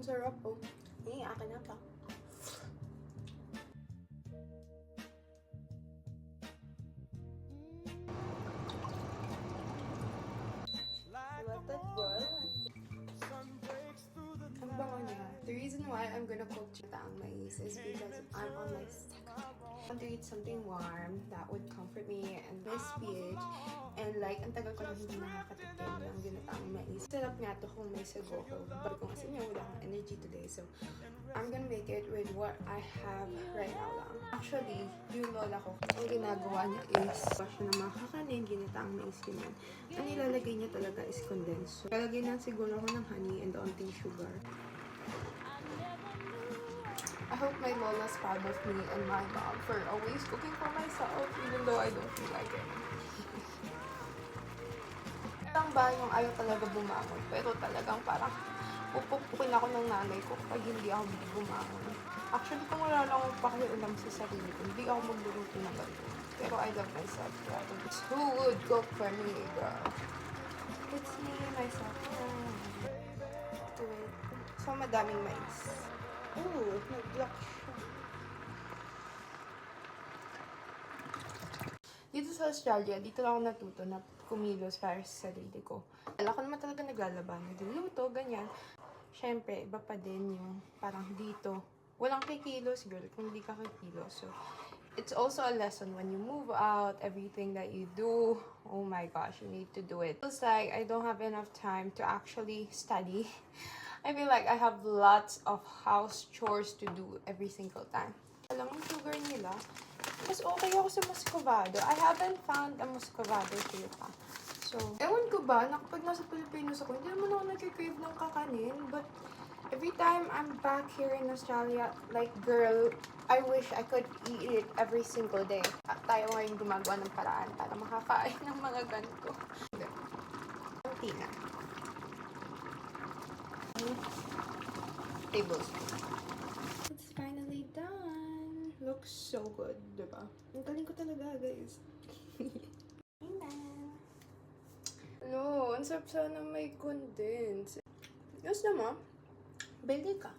sarap po. Akin na pa. Ang bango niya. The reason why I'm gonna cook chitaang mais is because I'm on my second. I want to eat something warm that would comfort me and this PH. And like, ang tagal ko na hindi nakakatikim ng ginataang mais. Sarap nga to kung may sago ko. But kung kasi niya wala akong energy today. So, I'm gonna make it with what I have right now lang. Actually, yung lola ko, ang ginagawa niya is wash na mga kakanin, ginataang mais ganyan. Ang nilalagay niya talaga is condensed. So, lalagay na siguro ako ng honey and onting sugar. I hope my lola's proud of me and my mom for always cooking for myself even though I don't feel like it. Ang ba yung ayaw talaga bumangon, pero talagang parang pupukin ako ng nanay ko kapag hindi ako bumangon. Actually, kung wala lang akong pakialam sa sarili ko, hindi ako magluluto ng ganito. Pero I love myself. Who would cook for me, girl? It's me, myself. Do it. So, madaming mais. Ooh, nag-block siya. Dito sa Australia, dito lang ako natuto na kumilos para sa sarili ko. Wala ko naman talaga naglalaban, nagluluto, ganyan. Siyempre, iba pa din yung parang dito. Walang kikilos, girl, kung hindi ka kikilos. So, it's also a lesson when you move out, everything that you do, oh my gosh, you need to do it. It feels like I don't have enough time to actually study. I feel like I have lots of house chores to do every single time. Alam yung sugar nila, mas okay ako sa muscovado. I haven't found a muscovado here pa. So, ewan ko ba, na kapag nasa Pilipinas ako, hindi naman ako nag-crave ng kakanin. But, every time I'm back here in Australia, like, girl, I wish I could eat it every single day. At tayo ngayon gumagawa ng paraan para makakain ng mga ganito. Ang tina. Tablespoon. It's finally done. Looks so good, diba? Ang galing ko talaga, guys. Hello, ang sarap sana may condense. Yes naman. Bili ka.